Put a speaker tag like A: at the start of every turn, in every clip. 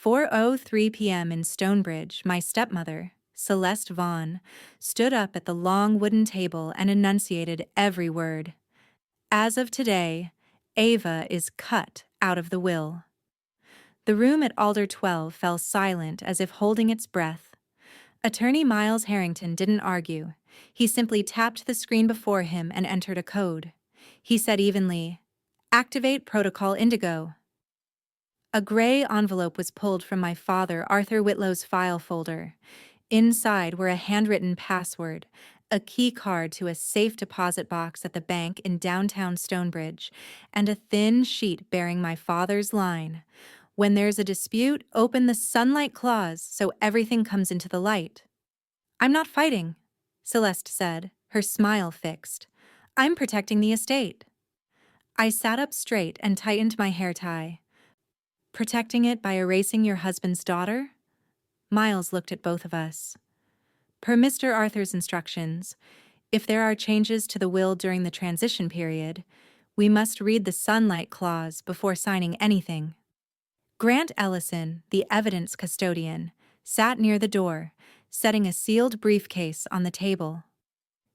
A: 4:03 p.m. in Stonebridge, my stepmother, Celeste Vaughn, stood up at the long wooden table and enunciated every word. As of today, Ava is cut out of the will. The room at Alder 12 fell silent as if holding its breath. Attorney Miles Harrington didn't argue. He simply tapped the screen before him and entered a code. He said evenly, "Activate Protocol Indigo." A gray envelope was pulled from my father, Arthur Whitlow's file folder. Inside were a handwritten password, a key card to a safe deposit box at the bank in downtown Stonebridge, and a thin sheet bearing my father's line. "When there's a dispute, open the sunlight clause so everything comes into the light." "I'm not fighting," Celeste said, her smile fixed. "I'm protecting the estate." I sat up straight and tightened my hair tie. "Protecting it by erasing your husband's daughter?" Miles looked at both of us. "Per Mr. Arthur's instructions, if there are changes to the will during the transition period, we must read the sunlight clause before signing anything." Grant Ellison, the evidence custodian, sat near the door, setting a sealed briefcase on the table.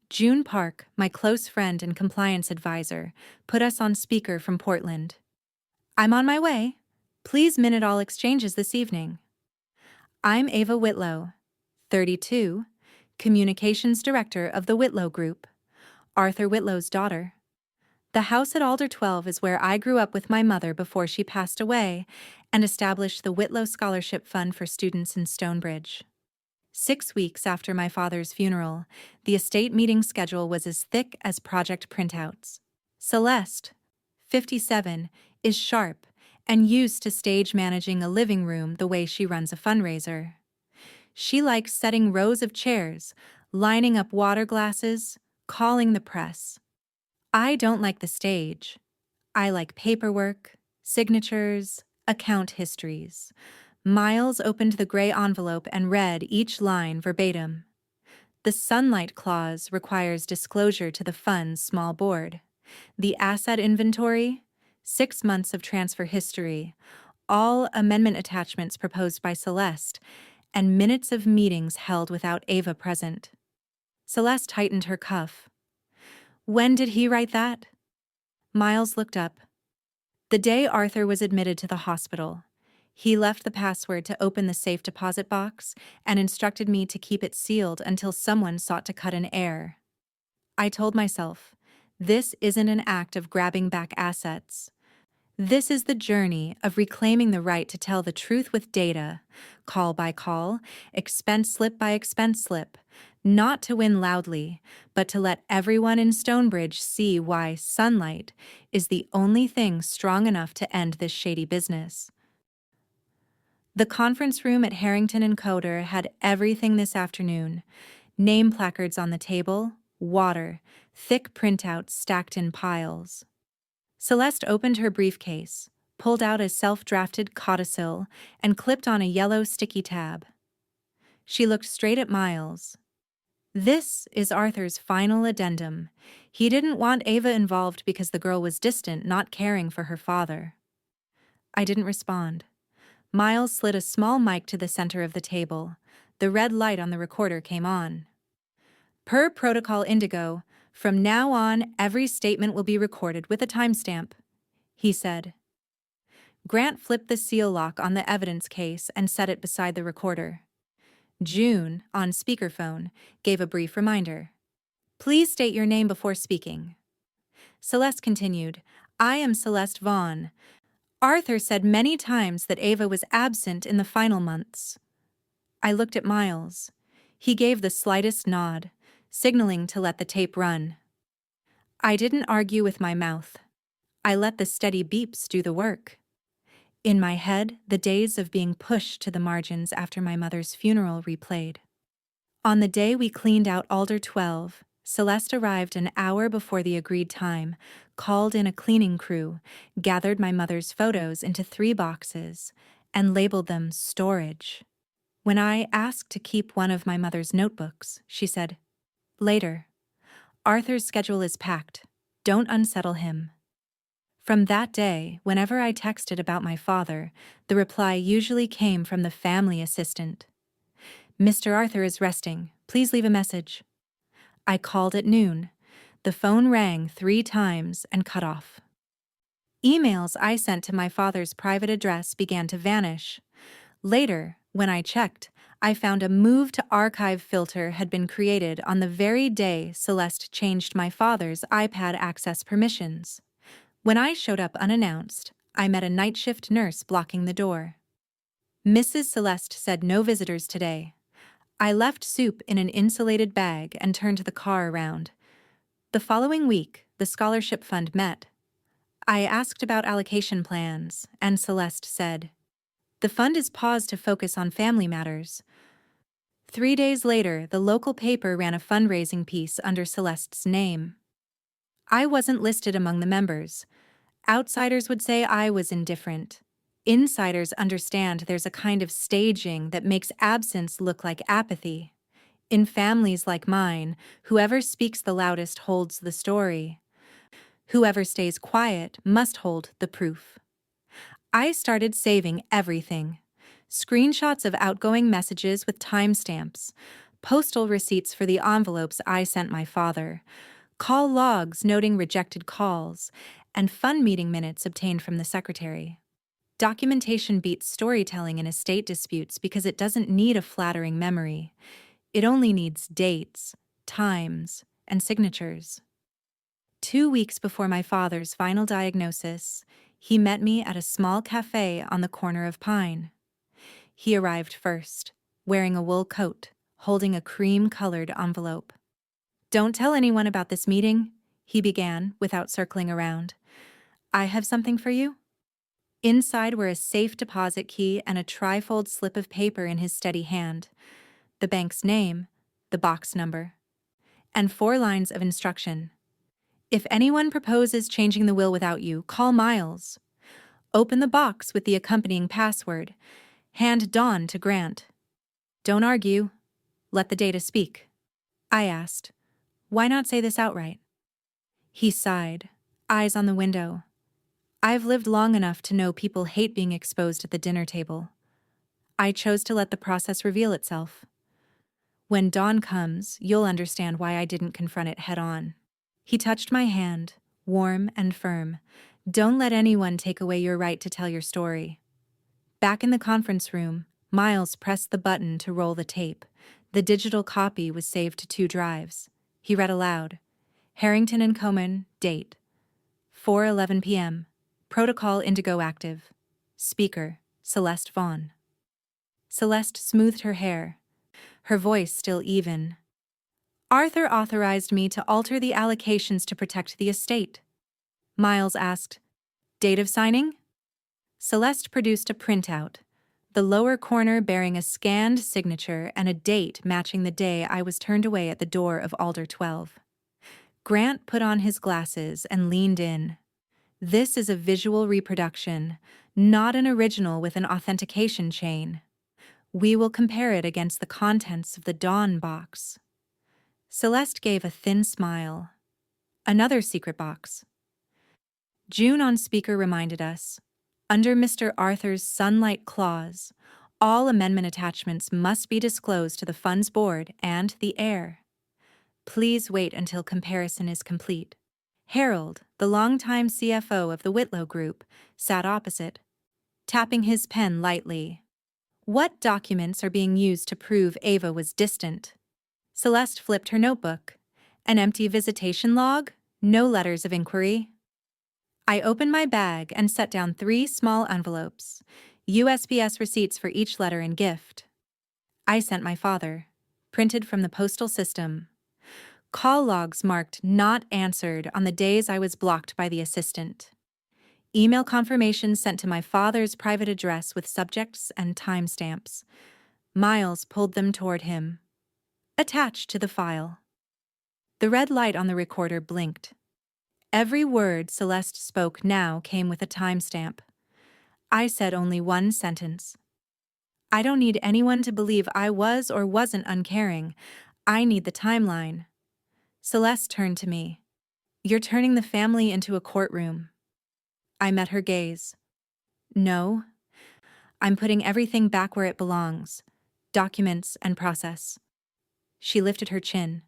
A: June Park, my close friend and compliance advisor, put us on speaker from Portland. "I'm on my way. Please minute all exchanges this evening." "I'm Ava Whitlow, 32, Communications Director of the Whitlow Group, Arthur Whitlow's daughter. The house at Alder 12 is where I grew up with my mother before she passed away and established the Whitlow Scholarship Fund for students in Stonebridge. 6 weeks after my father's funeral, the estate meeting schedule was as thick as project printouts. Celeste, 57, is sharp and used to stage managing a living room the way she runs a fundraiser. She likes setting rows of chairs, lining up water glasses, calling the press. I don't like the stage. I like paperwork, signatures, account histories. Miles opened the gray envelope and read each line verbatim. The sunlight clause requires disclosure to the fund's small board. The asset inventory, 6 months of transfer history, all amendment attachments proposed by Celeste, and minutes of meetings held without Ava present. Celeste tightened her cuff. "When did he write that?" Miles looked up. "The day Arthur was admitted to the hospital. He left the password to open the safe deposit box and instructed me to keep it sealed until someone sought to cut an heir." I told myself, this isn't an act of grabbing back assets. This is the journey of reclaiming the right to tell the truth with data, call by call, expense slip by expense slip, not to win loudly, but to let everyone in Stonebridge see why sunlight is the only thing strong enough to end this shady business. The conference room at Harrington & Coder had everything this afternoon: name placards on the table, water, thick printouts stacked in piles. Celeste opened her briefcase, pulled out a self-drafted codicil, and clipped on a yellow sticky tab. She looked straight at Miles. "This is Arthur's final addendum. He didn't want Ava involved because the girl was distant, not caring for her father." I didn't respond. Miles slid a small mic to the center of the table. The red light on the recorder came on. "Per Protocol Indigo, from now on, every statement will be recorded with a timestamp," he said. Grant flipped the seal lock on the evidence case and set it beside the recorder. June, on speakerphone, gave a brief reminder. "Please state your name before speaking." Celeste continued, "I am Celeste Vaughn. Arthur said many times that Ava was absent in the final months." I looked at Miles. He gave the slightest nod, signaling to let the tape run. I didn't argue with my mouth. I let the steady beeps do the work. In my head, the days of being pushed to the margins after my mother's funeral replayed. On the day we cleaned out Alder 12, Celeste arrived an hour before the agreed time, called in a cleaning crew, gathered my mother's photos into 3 boxes, and labeled them storage. When I asked to keep one of my mother's notebooks, she said, "Later. Arthur's schedule is packed. Don't unsettle him." From that day, whenever I texted about my father, the reply usually came from the family assistant. "Mr. Arthur is resting. Please leave a message." I called at noon. The phone rang 3 times and cut off. Emails I sent to my father's private address began to vanish. Later, when I checked, I found a Move to Archive filter had been created on the very day Celeste changed my father's iPad access permissions. When I showed up unannounced, I met a night shift nurse blocking the door. "Mrs. Celeste said no visitors today." I left soup in an insulated bag and turned the car around. The following week, the scholarship fund met. I asked about allocation plans, and Celeste said, "The fund is paused to focus on family matters." 3 days later, the local paper ran a fundraising piece under Celeste's name. I wasn't listed among the members. Outsiders would say I was indifferent. Insiders understand there's a kind of staging that makes absence look like apathy. In families like mine, whoever speaks the loudest holds the story. Whoever stays quiet must hold the proof. I started saving everything. Screenshots of outgoing messages with timestamps, postal receipts for the envelopes I sent my father, call logs noting rejected calls, and fund meeting minutes obtained from the secretary. Documentation beats storytelling in estate disputes because it doesn't need a flattering memory. It only needs dates, times, and signatures. 2 weeks before my father's final diagnosis, he met me at a small cafe on the corner of Pine. He arrived first, wearing a wool coat, holding a cream-colored envelope. "Don't tell anyone about this meeting," he began without circling around. "I have something for you." Inside were a safe deposit key and a trifold slip of paper in his steady hand, the bank's name, the box number, and 4 lines of instruction. "If anyone proposes changing the will without you, call Miles. Open the box with the accompanying password. Hand Dawn to Grant. Don't argue. Let the data speak." I asked, "Why not say this outright?" He sighed, eyes on the window. "I've lived long enough to know people hate being exposed at the dinner table. I chose to let the process reveal itself. When dawn comes, you'll understand why I didn't confront it head on." He touched my hand, warm and firm. "Don't let anyone take away your right to tell your story." Back in the conference room, Miles pressed the button to roll the tape. The digital copy was saved to 2 drives. He read aloud, "Harrington and Coman, date. 4:11 p.m. Protocol Indigo active. Speaker, Celeste Vaughn." Celeste smoothed her hair, her voice still even. "Arthur authorized me to alter the allocations to protect the estate." Miles asked, "Date of signing?" Celeste produced a printout, the lower corner bearing a scanned signature and a date matching the day I was turned away at the door of Alder 12. Grant put on his glasses and leaned in. "This is a visual reproduction, not an original with an authentication chain. We will compare it against the contents of the Dawn box." Celeste gave a thin smile. "Another secret box." June on speaker reminded us, under Mr. Arthur's Sunlight Clause, all amendment attachments must be disclosed to the Funds Board and the heir. Please wait until comparison is complete. Harold, the longtime CFO of the Whitlow Group, sat opposite, tapping his pen lightly. "What documents are being used to prove Ava was distant?" Celeste flipped her notebook. "An empty visitation log? No letters of inquiry?" I opened my bag and set down 3 small envelopes, USPS receipts for each letter and gift. I sent my father, printed from the postal system. Call logs marked "not answered" on the days I was blocked by the assistant. Email confirmations sent to my father's private address with subjects and timestamps. Miles pulled them toward him. Attached to the file. The red light on the recorder blinked. Every word Celeste spoke now came with a timestamp. I said only one sentence. "I don't need anyone to believe I was or wasn't uncaring. I need the timeline." Celeste turned to me. "You're turning the family into a courtroom." I met her gaze. No, I'm putting everything back where it belongs. Documents and process. She lifted her chin.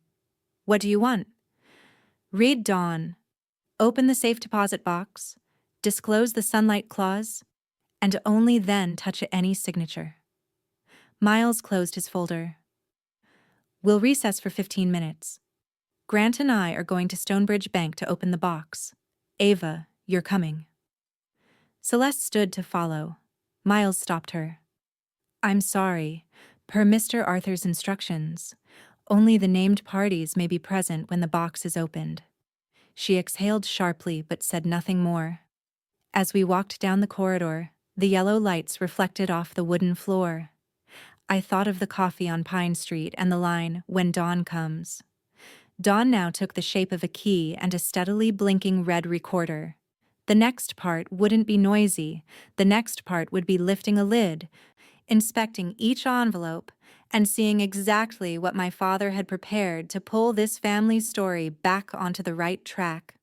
A: What do you want? Read Dawn. Open the safe deposit box. Disclose the sunlight clause. And only then touch any signature. Miles closed his folder. We'll recess for 15 minutes. Grant and I are going to Stonebridge Bank to open the box. Ava, you're coming. Celeste stood to follow. Miles stopped her. I'm sorry. Per Mr. Arthur's instructions, only the named parties may be present when the box is opened. She exhaled sharply but said nothing more. As we walked down the corridor, the yellow lights reflected off the wooden floor. I thought of the coffee on Pine Street and the line, "When dawn comes." Dawn now took the shape of a key and a steadily blinking red recorder. The next part wouldn't be noisy. The next part would be lifting a lid, inspecting each envelope, and seeing exactly what my father had prepared to pull this family's story back onto the right track.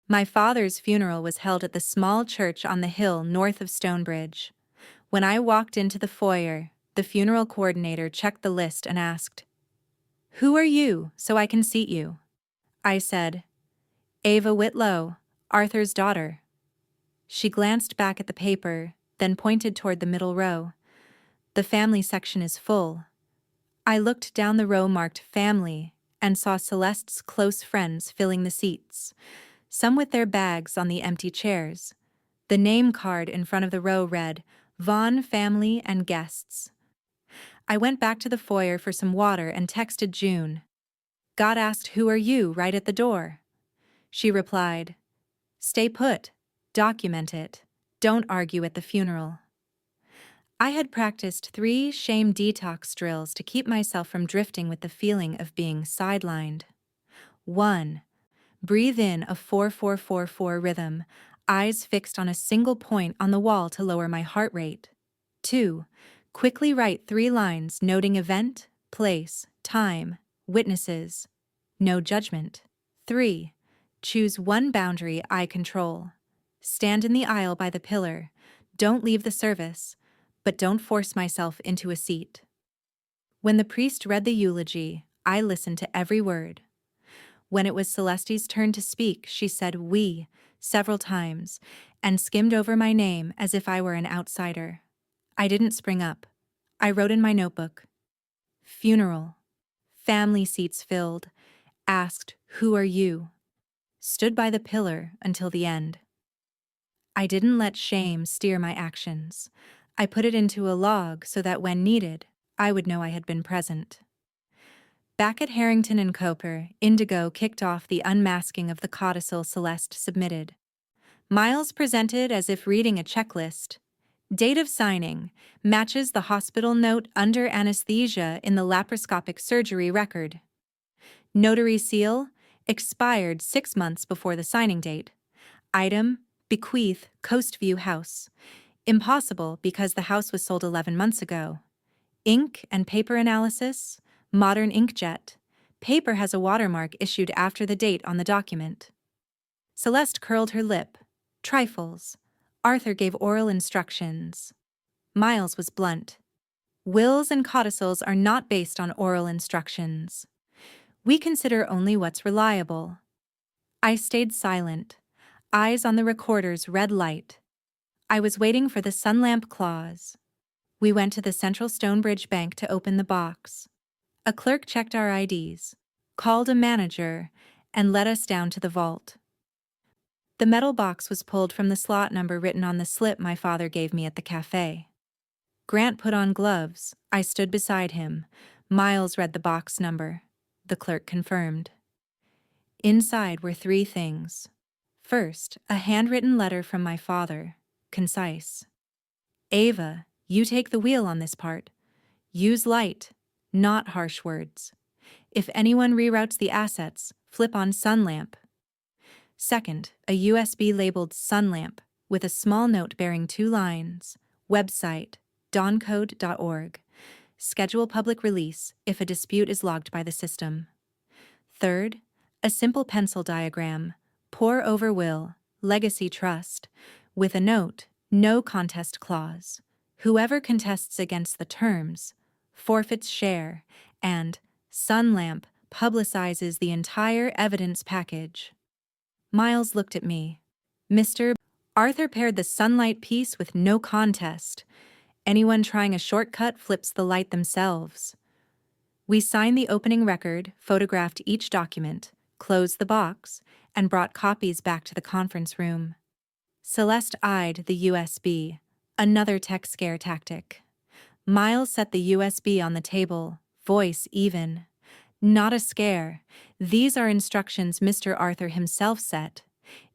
A: My father's funeral was held at the small church on the hill north of Stonebridge. When I walked into the foyer, the funeral coordinator checked the list and asked, "Who are you, so I can seat you?" I said, "Ava Whitlow, Arthur's daughter." She glanced back at the paper, then pointed toward the middle row. The family section is full. I looked down the row marked family and saw Celeste's close friends filling the seats, some with their bags on the empty chairs. The name card in front of the row read, Vaughn Family and Guests. I went back to the foyer for some water and texted June. God asked, "Who are you?" right at the door. She replied, "Stay put. Document it. Don't argue at the funeral." I had practiced 3 shame detox drills to keep myself from drifting with the feeling of being sidelined. 1. Breathe in a 4-4-4-4 rhythm, eyes fixed on a single point on the wall to lower my heart rate. 2. Quickly write 3 lines noting event, place, time, witnesses. No judgment. 3. Choose one boundary I control. Stand in the aisle by the pillar. Don't leave the service, but don't force myself into a seat. When the priest read the eulogy, I listened to every word. When it was Celeste's turn to speak, she said "we" several times and skimmed over my name as if I were an outsider. I didn't spring up. I wrote in my notebook, "Funeral." Family seats filled. Asked, "Who are you?" Stood by the pillar until the end. I didn't let shame steer my actions. I put it into a log so that when needed, I would know I had been present. Back at Harrington and Coper, Indigo kicked off the unmasking of the codicil Celeste submitted. Miles presented as if reading a checklist. Date of signing matches the hospital note under anesthesia in the laparoscopic surgery record. Notary seal expired 6 months before the signing date. Item, bequeath Coastview House. Impossible because the house was sold 11 months ago. Ink and paper analysis, modern inkjet. Paper has a watermark issued after the date on the document. Celeste curled her lip. Trifles. Arthur gave oral instructions. Miles was blunt. Wills and codicils are not based on oral instructions. We consider only what's reliable. I stayed silent, eyes on the recorder's red light. I was waiting for the Sunlamp clause. We went to the Central Stonebridge Bank to open the box. A clerk checked our IDs, called a manager, and led us down to the vault. The metal box was pulled from the slot number written on the slip my father gave me at the cafe. Grant put on gloves. I stood beside him. Miles read the box number. The clerk confirmed. Inside were 3 things. First, a handwritten letter from my father, concise. Ava, you take the wheel on this part. Use light, not harsh words. If anyone reroutes the assets, flip on Sunlamp. Second, a USB labeled Sunlamp with a small note bearing 2 lines. Website, dawncode.org. Schedule public release if a dispute is logged by the system. Third, a simple pencil diagram. Pour over will, legacy trust. with a note, no contest clause. Whoever contests against the terms forfeits share, and Sunlamp publicizes the entire evidence package. Miles looked at me. Mr. Arthur paired the sunlight piece with no contest. Anyone trying a shortcut flips the light themselves. We signed the opening record, photographed each document, closed the box, and brought copies back to the conference room. Celeste eyed the USB, another tech scare tactic. Miles set the USB on the table, voice even. Not a scare. These are instructions Mr. Arthur himself set.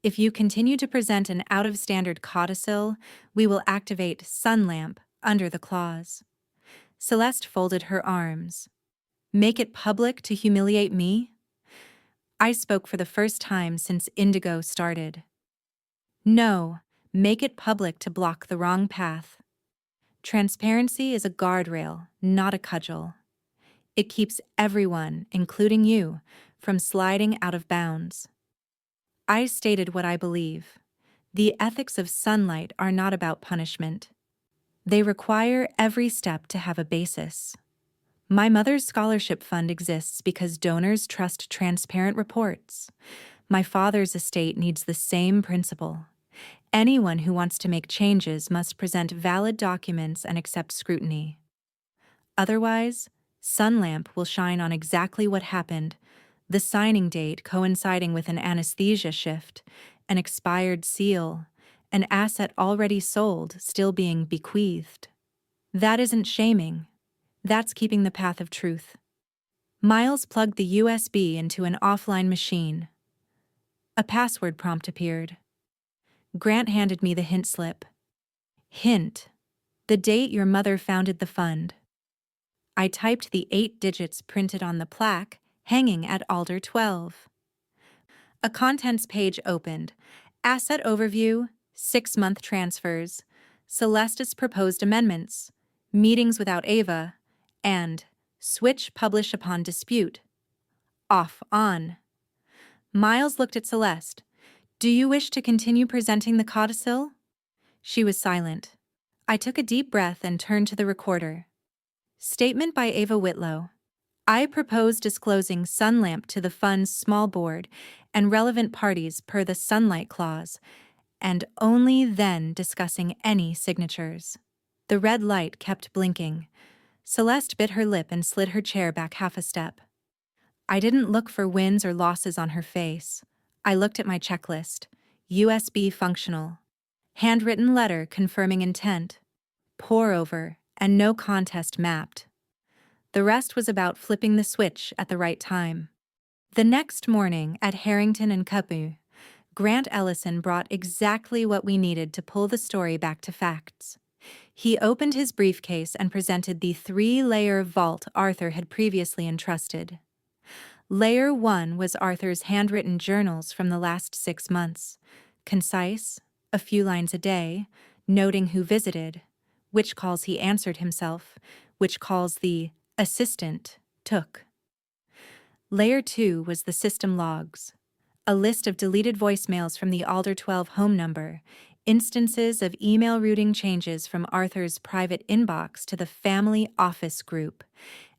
A: If you continue to present an out-of-standard codicil, we will activate Sunlamp under the clause. Celeste folded her arms. Make it public to humiliate me? I spoke for the first time since Indigo started. No, make it public to block the wrong path. Transparency is a guardrail, not a cudgel. It keeps everyone, including you, from sliding out of bounds. I stated what I believe. The ethics of sunlight are not about punishment. They require every step to have a basis. My mother's scholarship fund exists because donors trust transparent reports. My father's estate needs the same principle. Anyone who wants to make changes must present valid documents and accept scrutiny. Otherwise, Sunlamp will shine on exactly what happened, the signing date coinciding with an anesthesia shift, an expired seal, an asset already sold still being bequeathed. That isn't shaming. That's keeping the path of truth. Miles plugged the USB into an offline machine. A password prompt appeared. Grant handed me the hint slip. Hint: the date your mother founded the fund. I typed the 8 digits printed on the plaque hanging at Alder 12. A contents page opened. Asset overview, 6-month transfers, Celeste's proposed amendments, meetings without Ava, and switch publish upon dispute. Off on. Miles looked at Celeste. Do you wish to continue presenting the codicil? She was silent. I took a deep breath and turned to the recorder. Statement by Ava Whitlow. I propose disclosing Sunlamp to the fund's small board and relevant parties per the Sunlight Clause, and only then discussing any signatures. The red light kept blinking. Celeste bit her lip and slid her chair back half a step. I didn't look for wins or losses on her face. I looked at my checklist. USB functional. Handwritten letter confirming intent. Pour over, and no contest mapped. The rest was about flipping the switch at the right time. The next morning at Harrington and Capu, Grant Ellison brought exactly what we needed to pull the story back to facts. He opened his briefcase and presented the 3-layer vault Arthur had previously entrusted. Layer 1 was Arthur's handwritten journals from the last 6 months, concise, a few lines a day, noting who visited, which calls he answered himself, which calls the assistant took. Layer 2 was the system logs, a list of deleted voicemails from the Alder 12 home number, instances of email routing changes from Arthur's private inbox to the family office group,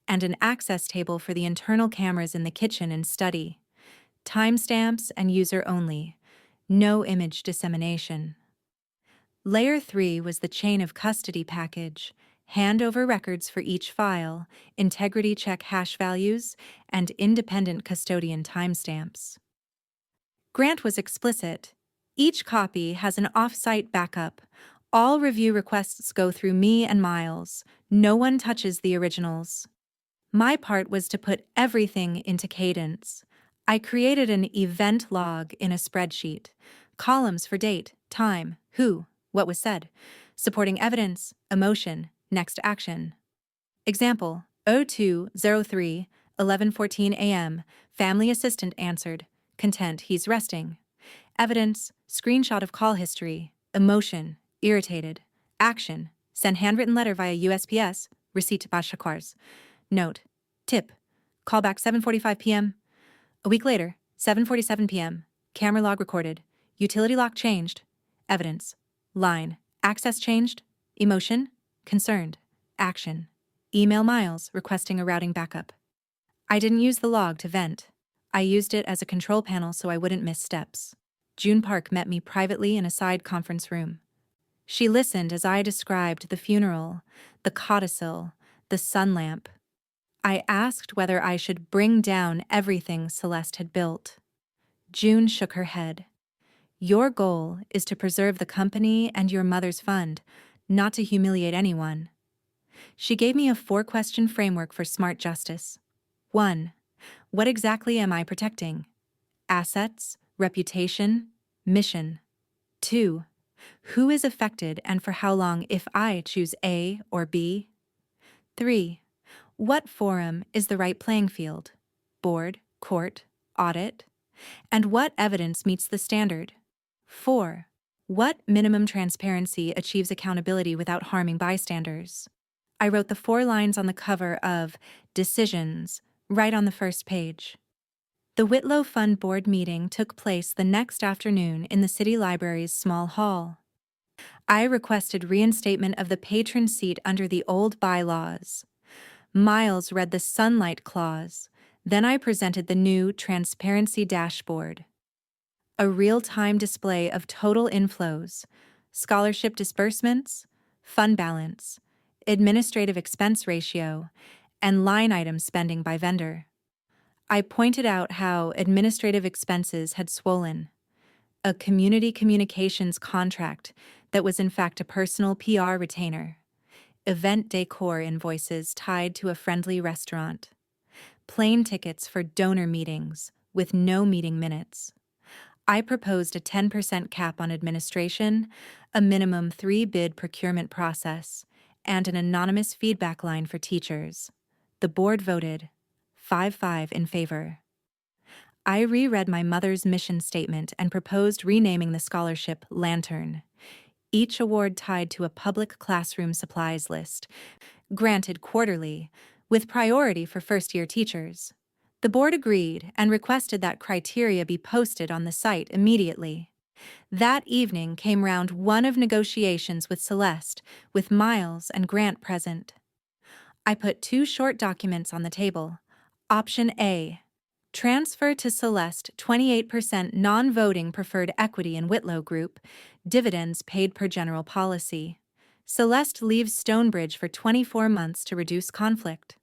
A: and an access table for the internal cameras in the kitchen and study. Timestamps and user only. No image dissemination. Layer 3 was the chain of custody package, handover records for each file, integrity check hash values, and independent custodian timestamps. Grant was explicit. Each copy has an off-site backup. All review requests go through me and Miles. No one touches the originals. My part was to put everything into cadence. I created an event log in a spreadsheet, columns for date, time, who, what was said, supporting evidence, emotion, next action. Example, 0203, 11:14 a.m., family assistant answered, content, he's resting. Evidence, screenshot of call history, emotion, irritated, action, send handwritten letter via USPS, receipt to Bashakars. Note, tip, callback 7:45 p.m. A week later, 7:47 p.m., camera log recorded, utility lock changed, evidence, Line. Access changed. Emotion. Concerned. Action. Email Miles requesting a routing backup. I didn't use the log to vent. I used it as a control panel so I wouldn't miss steps. June Park met me privately in a side conference room. She listened as I described the funeral, the codicil, the Sunlamp. I asked whether I should bring down everything Celeste had built. June shook her head. Your goal is to preserve the company and your mother's fund, not to humiliate anyone. She gave me a 4-question framework for smart justice. 1. What exactly am I protecting? Assets, reputation, mission. 2. Who is affected and for how long if I choose A or B? 3. What forum is the right playing field? Board, court, audit? And what evidence meets the standard? 4. What minimum transparency achieves accountability without harming bystanders? I wrote the 4 lines on the cover of Decisions right on the first page. The Whitlow Fund Board meeting took place the next afternoon in the city library's small hall. I requested reinstatement of the patron seat under the old bylaws. Miles read the sunlight clause. Then I presented the new transparency dashboard. A real-time display of total inflows, scholarship disbursements, fund balance, administrative expense ratio, and line item spending by vendor. I pointed out how administrative expenses had swollen. A community communications contract that was in fact a personal PR retainer. Event decor invoices tied to a friendly restaurant. Plane tickets for donor meetings with no meeting minutes. I proposed a 10% cap on administration, a minimum 3-bid procurement process, and an anonymous feedback line for teachers. The board voted 5-5 in favor. I reread my mother's mission statement and proposed renaming the scholarship Lantern. Each award tied to a public classroom supplies list, granted quarterly, with priority for first-year teachers. The board agreed and requested that criteria be posted on the site immediately. That evening came round 1 of negotiations with Celeste, with Miles and Grant present. I put 2 short documents on the table. Option A. Transfer to Celeste 28% non-voting preferred equity in Whitlow Group, dividends paid per general policy. Celeste leaves Stonebridge for 24 months to reduce conflict.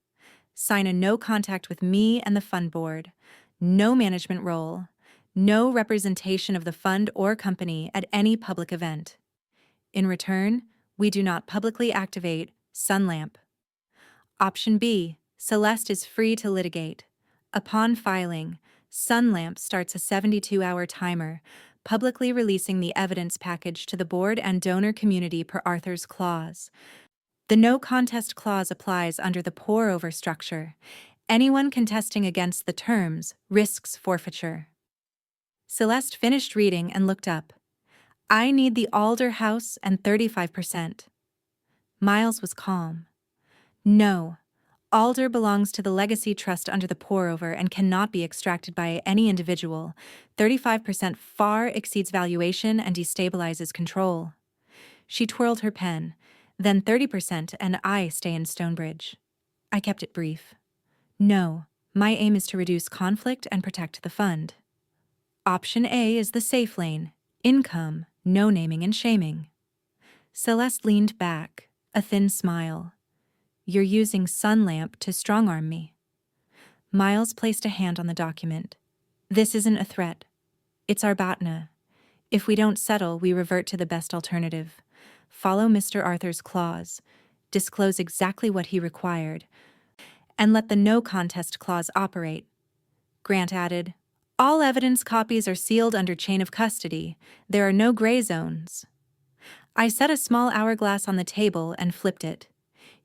A: Sign a no contact with me and the fund board. No management role. No representation of the fund or company at any public event. In return, we do not publicly activate Sunlamp. Option B. Celeste is free to litigate. Upon filing, Sunlamp starts a 72-hour timer, publicly releasing the evidence package to the board and donor community per Arthur's Clause. The no contest clause applies under the pour-over structure. Anyone contesting against the terms risks forfeiture. Celeste finished reading and looked up. I need the Alder house and 35%. Miles was calm. No. Alder belongs to the Legacy Trust under the pour-over and cannot be extracted by any individual. 35% far exceeds valuation and destabilizes control. She twirled her pen. Then 30% and I stay in Stonebridge. I kept it brief. No, my aim is to reduce conflict and protect the fund. Option A is the safe lane. Income, no naming and shaming. Celeste leaned back, a thin smile. You're using Sunlamp to strong-arm me. Miles placed a hand on the document. This isn't a threat. It's our BATNA. If we don't settle, we revert to the best alternative. Follow Mr. Arthur's clause, disclose exactly what he required, and let the no contest clause operate. Grant added, all evidence copies are sealed under chain of custody. There are no gray zones. I set a small hourglass on the table and flipped it.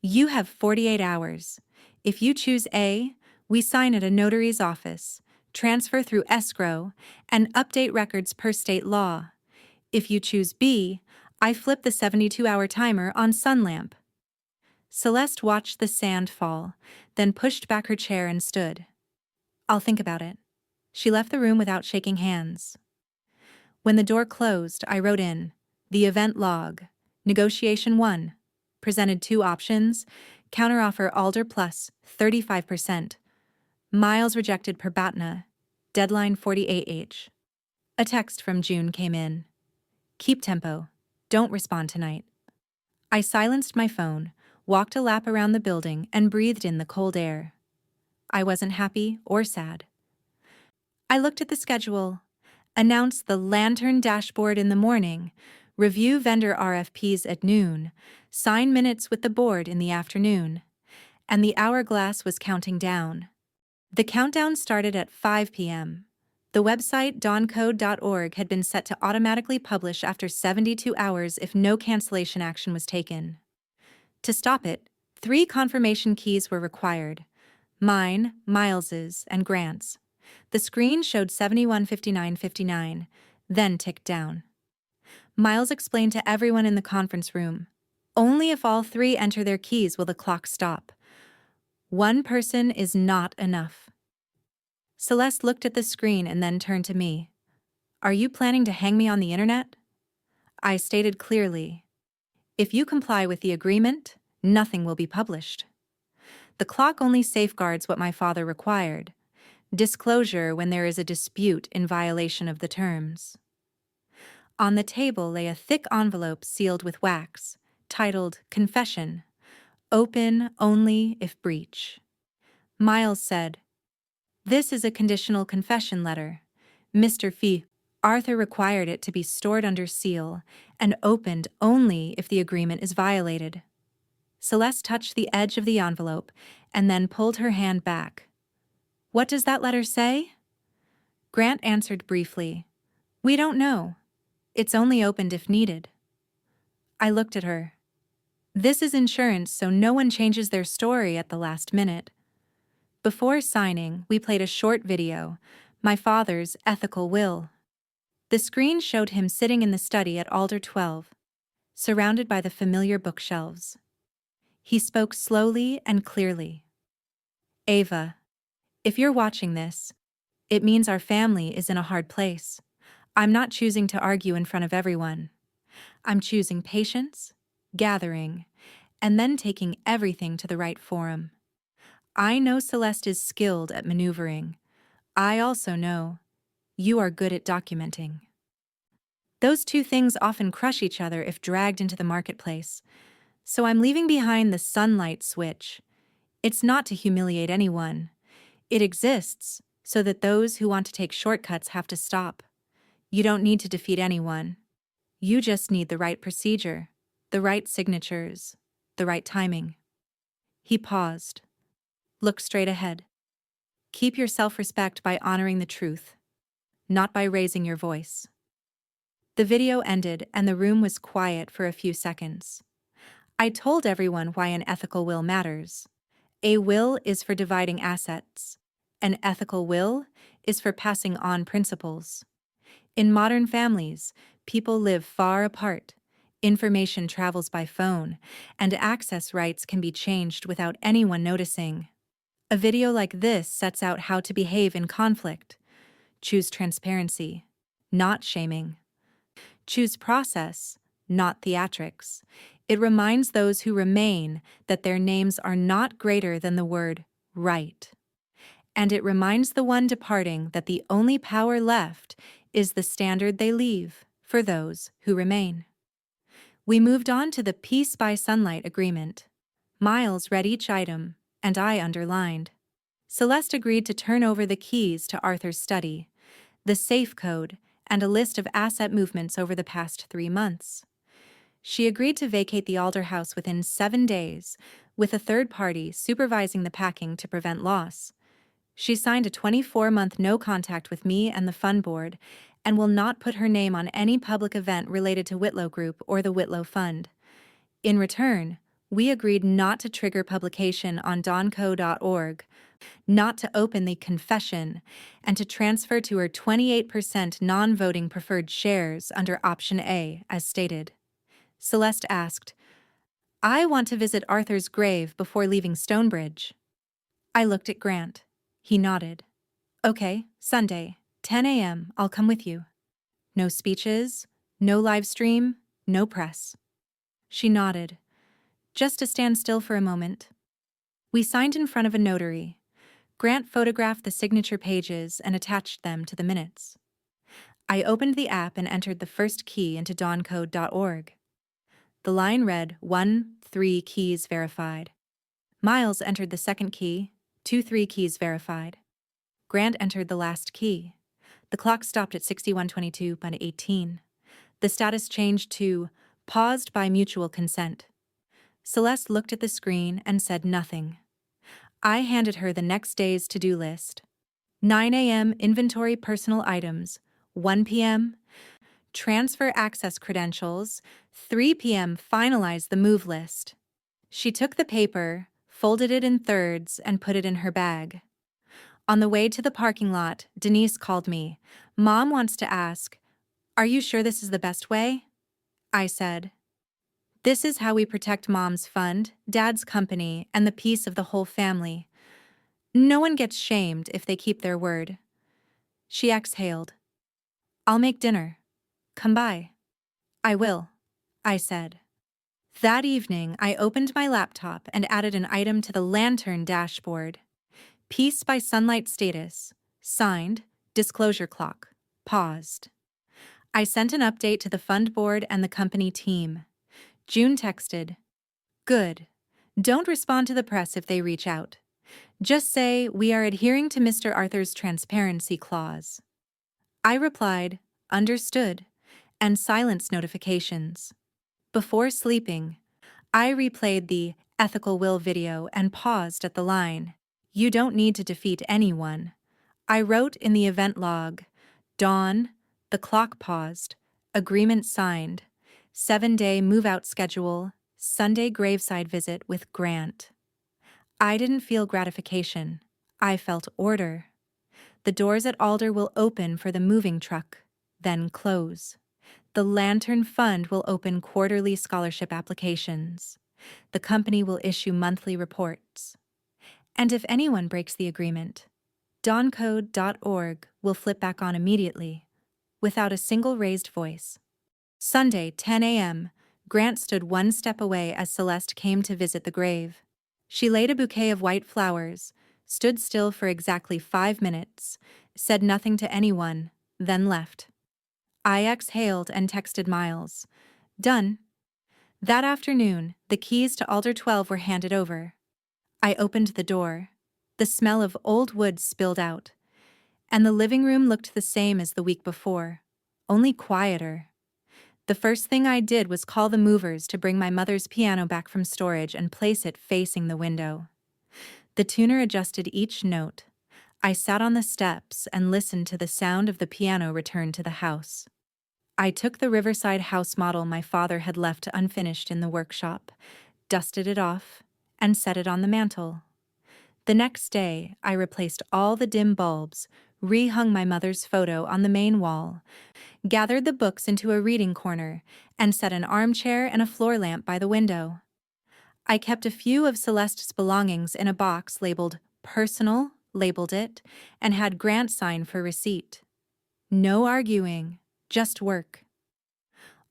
A: You have 48 hours. If you choose A, we sign at a notary's office, transfer through escrow, and update records per state law. If you choose B, I flip the 72-hour timer on Sunlamp. Celeste watched the sand fall, then pushed back her chair and stood. I'll think about it. She left the room without shaking hands. When the door closed, I wrote in, The event log. Negotiation 1. Presented 2 options. Counteroffer Alder plus 35%. Miles rejected per BATNA. Deadline 48H. A text from June came in. Keep tempo. Don't respond tonight. I silenced my phone, walked a lap around the building, and breathed in the cold air. I wasn't happy or sad. I looked at the schedule, announced the lantern dashboard in the morning, review vendor RFPs at noon, sign minutes with the board in the afternoon, and the hourglass was counting down. The countdown started at 5 p.m. The website dawncode.org had been set to automatically publish after 72 hours if no cancellation action was taken. To stop it, 3 confirmation keys were required: mine, Miles's, and Grant's. The screen showed 715959, then ticked down. Miles explained to everyone in the conference room, "Only if all 3 enter their keys will the clock stop. One person is not enough." Celeste looked at the screen and then turned to me. "Are you planning to hang me on the internet?" I stated clearly, "If you comply with the agreement, nothing will be published." The clock only safeguards what my father required: disclosure when there is a dispute in violation of the terms. On the table lay a thick envelope sealed with wax, titled Confession. Open only if breach. Miles said, "This is a conditional confession letter. Mr. Fee, Arthur required it to be stored under seal and opened only if the agreement is violated." Celeste touched the edge of the envelope and then pulled her hand back. "What does that letter say?" Grant answered briefly, "We don't know. It's only opened if needed." I looked at her. "This is insurance, so no one changes their story at the last minute." Before signing, we played a short video, my father's ethical will. The screen showed him sitting in the study at Alder 12, surrounded by the familiar bookshelves. He spoke slowly and clearly. "Ava, if you're watching this, it means our family is in a hard place. I'm not choosing to argue in front of everyone. I'm choosing patience, gathering, and then taking everything to the right forum. I know Celeste is skilled at maneuvering. I also know you are good at documenting. Those 2 things often crush each other if dragged into the marketplace, so I'm leaving behind the sunlight switch. It's not to humiliate anyone. It exists so that those who want to take shortcuts have to stop. You don't need to defeat anyone. You just need the right procedure, the right signatures, the right timing." He paused. "Look straight ahead. Keep your self-respect by honoring the truth, not by raising your voice." The video ended and the room was quiet for a few seconds. I told everyone why an ethical will matters. A will is for dividing assets. An ethical will is for passing on principles. In modern families, people live far apart. Information travels by phone, and access rights can be changed without anyone noticing. A video like this sets out how to behave in conflict. Choose transparency, not shaming. Choose process, not theatrics. It reminds those who remain that their names are not greater than the word right. And it reminds the one departing that the only power left is the standard they leave for those who remain. We moved on to the Peace by Sunlight agreement. Miles read each item, and I underlined. Celeste agreed to turn over the keys to Arthur's study, the safe code, and a list of asset movements over the past 3 months. She agreed to vacate the Alder house within 7 days, with a third party supervising the packing to prevent loss. She signed a 24-month no contact with me and the fund board, and will not put her name on any public event related to Whitlow Group or the Whitlow Fund. In return, we agreed not to trigger publication on dawncode.org, not to open the confession, and to transfer to her 28% non-voting preferred shares under Option A, as stated. Celeste asked, "I want to visit Arthur's grave before leaving Stonebridge." I looked at Grant. He nodded. "Okay, Sunday, 10 a.m., I'll come with you. No speeches, no live stream, no press. She nodded, just to stand still for a moment. We signed in front of a notary. Grant photographed the signature pages and attached them to the minutes. I opened the app and entered the first key into dawncode.org. The line read 1-3 keys verified. Miles entered the second key, 2-3 keys verified. Grant entered the last key. The clock stopped at 61:22:18. The status changed to paused by mutual consent. Celeste looked at the screen and said nothing. I handed her the next day's to-do list. 9 a.m. inventory personal items, 1 p.m. transfer access credentials, 3 p.m. finalize the move list. She took the paper, folded it in thirds, and put it in her bag. On the way to the parking lot, Denise called me. Mom wants to ask, "Are you sure this is the best way?" I said, "This is how we protect Mom's fund, Dad's company, and the peace of the whole family. No one gets shamed if they keep their word." She exhaled. "I'll make dinner. Come by." "I will," I said. That evening, I opened my laptop and added an item to the Lantern dashboard. Peace by Sunlight status. Signed, disclosure clock. Paused. I sent an update to the fund board and the company team. June texted, "Good. Don't respond to the press if they reach out. Just say we are adhering to Mr. Arthur's transparency clause." I replied, "Understood," and silenced notifications. Before sleeping, I replayed the ethical will video and paused at the line, "You don't need to defeat anyone." I wrote in the event log, "Dawn, the clock paused, agreement signed, 7-day move-out schedule, Sunday graveside visit with Grant." I didn't feel gratification. I felt order. The doors at Alder will open for the moving truck, then close. The Lantern Fund will open quarterly scholarship applications. The company will issue monthly reports. And if anyone breaks the agreement, dawncode.org will flip back on immediately, without a single raised voice. Sunday, 10 a.m., Grant stood one step away as Celeste came to visit the grave. She laid a bouquet of white flowers, stood still for exactly 5 minutes, said nothing to anyone, then left. I exhaled and texted Miles. "Done." That afternoon, the keys to Alder 12 were handed over. I opened the door. The smell of old wood spilled out, and the living room looked the same as the week before, only quieter. The first thing I did was call the movers to bring my mother's piano back from storage and place it facing the window. The tuner adjusted each note. I sat on the steps and listened to the sound of the piano return to the house. I took the Riverside house model my father had left unfinished in the workshop, dusted it off, and set it on the mantel. The next day, I replaced all the dim bulbs, rehung my mother's photo on the main wall, gathered the books into a reading corner, and set an armchair and a floor lamp by the window. I kept a few of Celeste's belongings in a box labeled "Personal," labeled it, and had Grant sign for receipt. No arguing, just work.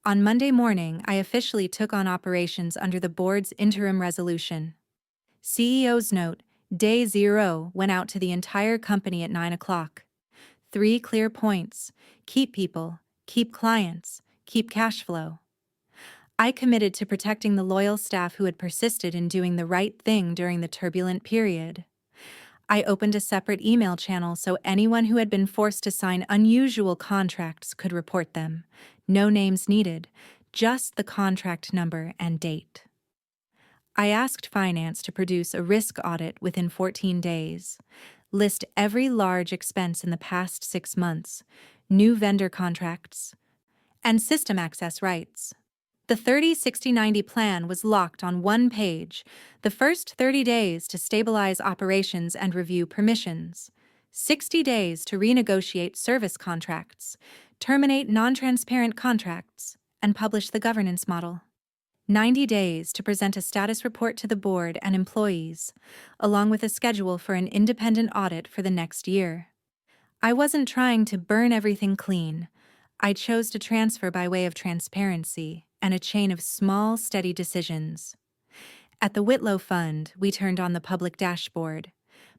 A: On Monday morning, I officially took on operations under the board's interim resolution. CEO's note, Day 0, went out to the entire company at 9 o'clock. 3 clear points: keep people, keep clients, keep cash flow. I committed to protecting the loyal staff who had persisted in doing the right thing during the turbulent period. I opened a separate email channel so anyone who had been forced to sign unusual contracts could report them. No names needed, just the contract number and date. I asked finance to produce a risk audit within 14 days, list every large expense in the past 6 months, new vendor contracts, and system access rights. The 30-60-90 plan was locked on one page: the first 30 days to stabilize operations and review permissions, 60 days to renegotiate service contracts, terminate non-transparent contracts, and publish the governance model. 90 days to present a status report to the board and employees, along with a schedule for an independent audit for the next year. I wasn't trying to burn everything clean. I chose to transfer by way of transparency and a chain of small, steady decisions. At the Whitlow Fund, we turned on the public dashboard.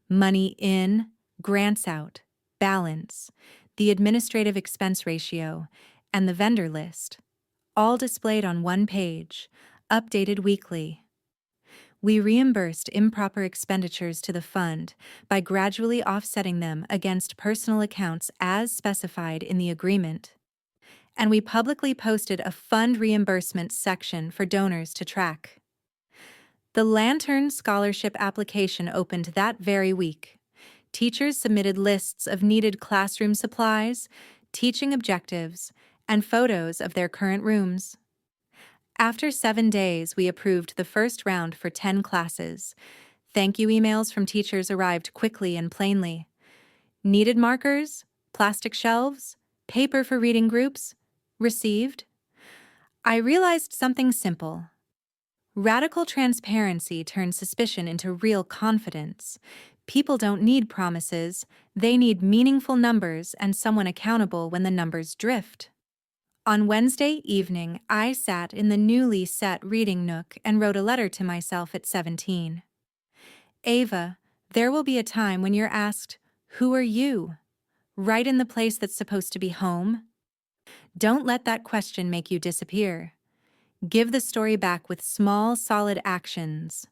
A: Money in, grants out, balance, the administrative expense ratio, and the vendor list, all displayed on one page, updated weekly. We reimbursed improper expenditures to the fund by gradually offsetting them against personal accounts as specified in the agreement. And we publicly posted a fund reimbursement section for donors to track. The Lantern Scholarship application opened that very week. Teachers submitted lists of needed classroom supplies, teaching objectives, and photos of their current rooms. After 7 days, we approved the first round for 10 classes. Thank you emails from teachers arrived quickly and plainly. Needed markers, plastic shelves, paper for reading groups, received. I realized something simple. Radical transparency turns suspicion into real confidence. People don't need promises, they need meaningful numbers and someone accountable when the numbers drift. On Wednesday evening, I sat in the newly set reading nook and wrote a letter to myself at 17. Ava, there will be a time when you're asked, "Who are you?" Right in the place that's supposed to be home. Don't let that question make you disappear. Give the story back with small, solid actions.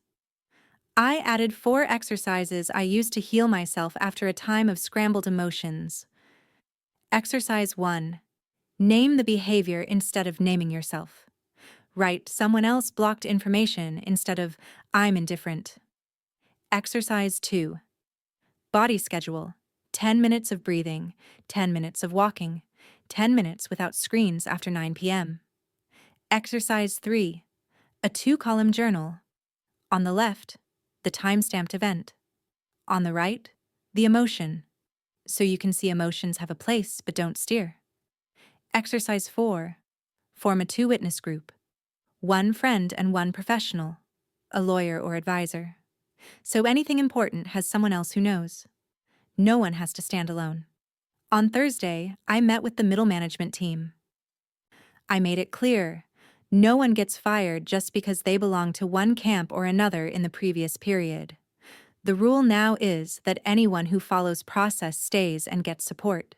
A: I added 4 exercises I used to heal myself after a time of scrambled emotions. Exercise 1. Name the behavior instead of naming yourself. Write "someone else blocked information" instead of "I'm indifferent." Exercise 2. Body schedule. 10 minutes of breathing, 10 minutes of walking, 10 minutes without screens after 9 p.m. Exercise 3. A 2-column journal. On the left, the time-stamped event. On the right, the emotion. So you can see emotions have a place but don't steer. Exercise 4. Form a 2-witness group. 1 friend and 1 professional, a lawyer or advisor. So anything important has someone else who knows. No one has to stand alone. On Thursday, I met with the middle management team. I made it clear, no one gets fired just because they belong to one camp or another in the previous period. The rule now is that anyone who follows process stays and gets support.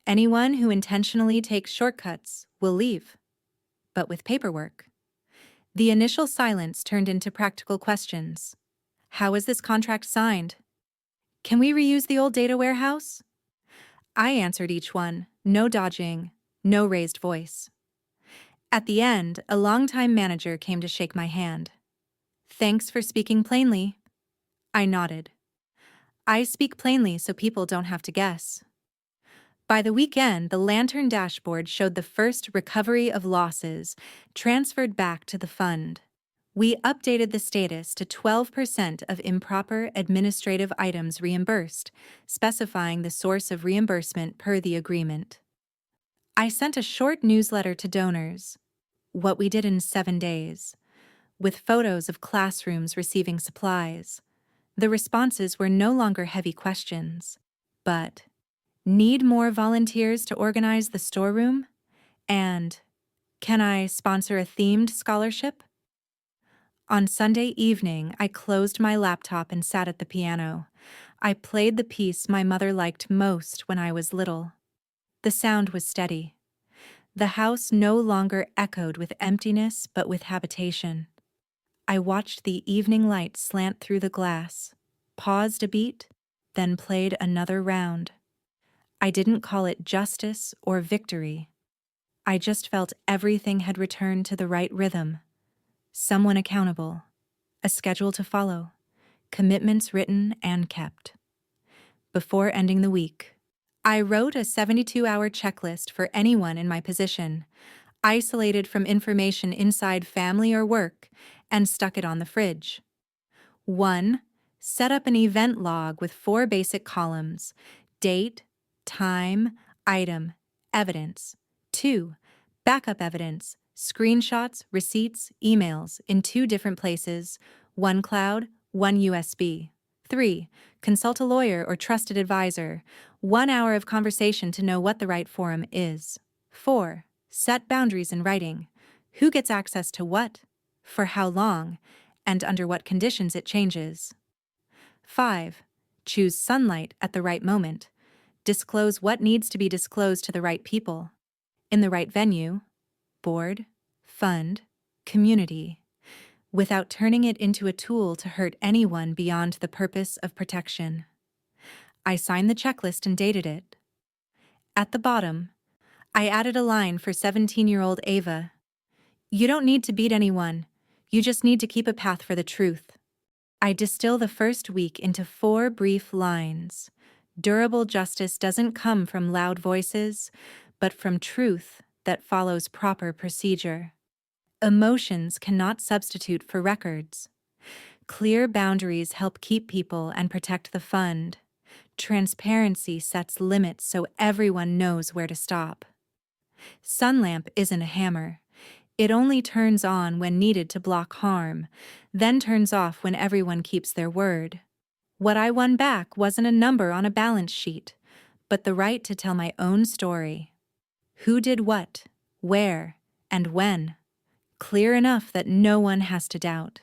A: Anyone who intentionally takes shortcuts will leave, but with paperwork. The initial silence turned into practical questions. How is this contract signed? Can we reuse the old data warehouse? I answered each one, no dodging, no raised voice. At the end, a longtime manager came to shake my hand. Thanks for speaking plainly. I nodded. I speak plainly so people don't have to guess. By the weekend, the Lantern dashboard showed the first recovery of losses transferred back to the fund. We updated the status to 12% of improper administrative items reimbursed, specifying the source of reimbursement per the agreement. I sent a short newsletter to donors, what we did in 7 days, with photos of classrooms receiving supplies. The responses were no longer heavy questions, but need more volunteers to organize the storeroom? And can I sponsor a themed scholarship? On Sunday evening, I closed my laptop and sat at the piano. I played the piece my mother liked most when I was little. The sound was steady. The house no longer echoed with emptiness but with habitation. I watched the evening light slant through the glass, paused a beat, then played another round. I didn't call it justice or victory. I just felt everything had returned to the right rhythm. Someone accountable, a schedule to follow, commitments written and kept. Before ending the week, I wrote a 72-hour checklist for anyone in my position, isolated from information inside family or work, and stuck it on the fridge. 1. Set up an event log with 4 basic columns: date, time, item, evidence. 2. Backup evidence, screenshots, receipts, emails in 2 different places, 1 cloud, 1 USB. 3. Consult a lawyer or trusted advisor, 1 hour of conversation to know what the right forum is. 4. Set boundaries in writing. Who gets access to what, for how long, and under what conditions it changes. 5. Choose sunlight at the right moment. Disclose what needs to be disclosed to the right people, in the right venue, board, fund, community, without turning it into a tool to hurt anyone beyond the purpose of protection. I signed the checklist and dated it. At the bottom, I added a line for 17-year-old Ava. You don't need to beat anyone. You just need to keep a path for the truth. I distill the first week into 4 brief lines. Durable justice doesn't come from loud voices, but from truth that follows proper procedure. Emotions cannot substitute for records. Clear boundaries help keep people and protect the fund. Transparency sets limits so everyone knows where to stop. Sunlamp isn't a hammer. It only turns on when needed to block harm, then turns off when everyone keeps their word. What I won back wasn't a number on a balance sheet, but the right to tell my own story. Who did what, where, and when. Clear enough that no one has to doubt.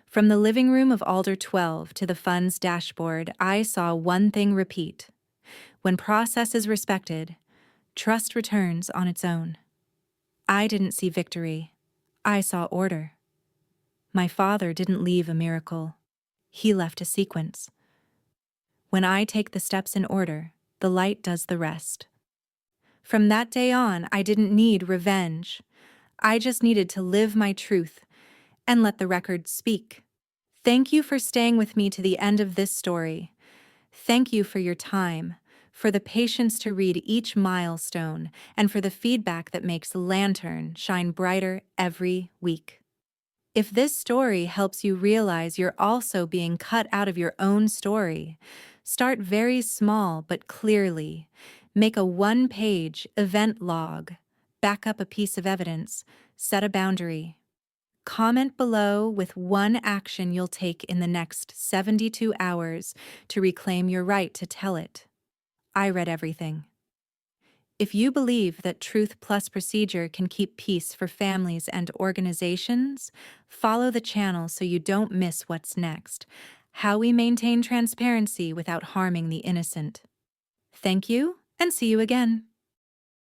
A: From the living room of Alder 12 to the fund's dashboard, I saw one thing repeat. When process is respected, trust returns on its own. I didn't see victory. I saw order. My father didn't leave a miracle. He left a sequence. When I take the steps in order, the light does the rest. From that day on, I didn't need revenge. I just needed to live my truth and let the record speak. Thank you for staying with me to the end of this story. Thank you for your time, for the patience to read each milestone, and for the feedback that makes Lantern shine brighter every week. If this story helps you realize you're also being cut out of your own story, start very small but clearly. Make a 1-page event log, back up a piece of evidence, set a boundary. Comment below with one action you'll take in the next 72 hours to reclaim your right to tell it. I read everything. If you believe that truth plus procedure can keep peace for families and organizations, follow the channel so you don't miss what's next. How we maintain transparency without harming the innocent. Thank you, and see you again.